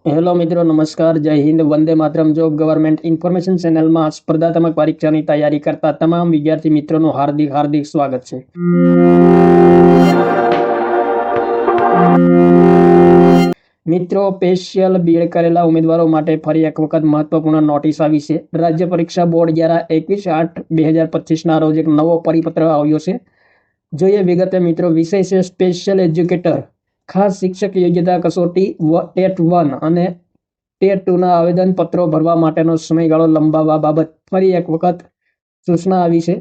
Hello મિત્રો, નમસ્કાર, જય Hind, Vande Mataram. Job government information ચેનલમાં સ્પર્ધાત્મક પરીક્ષાની તૈયારી કરતા તમામ વિદ્યાર્થી મિત્રોનું હાર્દિક હાર્દિક સ્વાગત છે. મિત્રો, સ્પેશિયલ બીએડ કરેલા ઉમેદવારો માટે ફરી એક વખત મહત્વપૂર્ણ નોટિસ આવી છે. રાજ્ય પરીક્ષા બોર્ડ દ્વારા 21/8/2025 રોજ એક નવો પરિપત્ર આવ્યો છે. જોઈએ વિગતે મિત્રો. વિષય છે સ્પેશિયલ એજ્યુકેટર ખાસ શિક્ષક યોગ્યતા કસોટી ટેટ 1 અને ટેટ 2 ના આવેદન પત્રો ભરવા માટેનો સમયગાળો લંબાવવા બાબત ફરી એક વખત સૂચના આવી છે.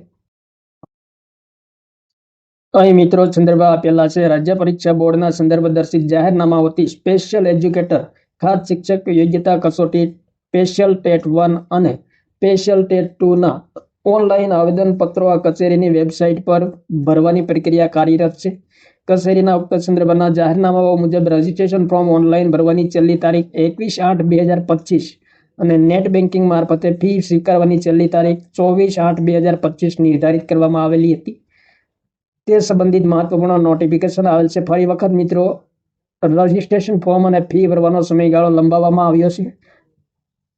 અહીં મિત્રો સંદર્ભ આપેલા છે. રાજ્ય પરીક્ષા બોર્ડના સંદર્ભદર્શિત જાહેરનામાઓથી સ્પેશિયલ એજ્યુકેટર ખાસ શિક્ષક યોગ્યતા કસોટી સ્પેશિયલ ટેટ 1 અને સ્પેશિયલ ટેટ 2 ના ઓનલાઈન આવેદન પત્રો આ કચેરીની વેબસાઇટ પર ભરવાની પ્રક્રિયા કાર્યરત છે. કચેરીના ઉક્ત સંદર્ભના જાહેરનામાઓ મુજબ રજીસ્ટ્રેશન ફોર્મ ઓનલાઈન ભરવાની છેલ્લી તારીખ 21/8/2025 અને નેટ બેન્કિંગ મારફતે ફી સ્વીકારવાની છેલ્લી તારીખ 24/8/2025 નિર્ધારિત કરવામાં આવેલી હતી. તે સંબંધિત મહત્વપૂર્ણ નોટિફિકેશન આવેલ છે. ફરી વખત મિત્રો, રજીસ્ટ્રેશન ફોર્મ અને ફી ભરવાનો સમયગાળો લંબાવવામાં આવ્યો છે.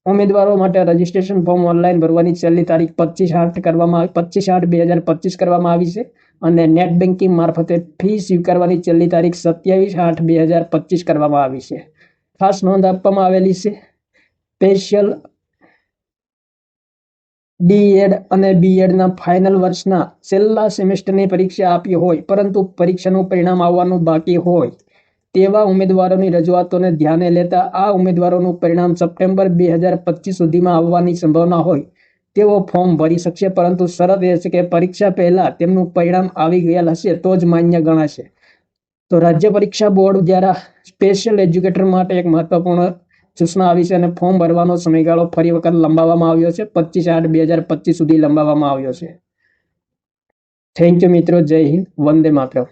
ઉમેદવારો માટે રજીસ્ટ્રેશન ફોર્મ ઓનલાઈન ભરવાની છેલ્લી તારીખ 25/8/2025 કરવામાં આવી છે અને નેટ બેન્કિંગ મારફતે ફી સ્વીકારવાની છેલ્લી તારીખ 27/8/2025 કરવામાં આવી છે. ખાસ નોંધ આપવામાં આવેલી છે. સ્પેશિયલ ડીએડ અને બીએડના ફાઇનલ વર્ષના છેલ્લા સેમેસ્ટરની પરીક્ષા આપી હોય પરંતુ પરીક્ષાનું પરિણામ આવવાનું બાકી હોય તેવા ઉમેદવારોની રજૂઆતોને ધ્યાને લેતા આ ઉમેદવારોનું પરિણામ સપ્ટેમ્બર 2025 સુધીમાં આવવાની સંભાવના હોય તેઓ ફોર્મ ભરી શકશે, પરંતુ શરત એ છે કે પરીક્ષા પહેલા તેમનું પરિણામ આવી ગયેલ હશે તો જ માન્ય ગણાશે. તો રાજ્ય પરીક્ષા બોર્ડ દ્વારા સ્પેશિયલ એજ્યુકેટર માટે એક મહત્વપૂર્ણ સૂચના આવી છે અને ફોર્મ ભરવાનો સમયગાળો ફરી વખત લંબાવવામાં આવ્યો છે. 25/8/2025 સુધી લંબાવવામાં આવ્યો છે. થેન્ક યુ મિત્રો. જય હિન્દ, વંદે માતરમ.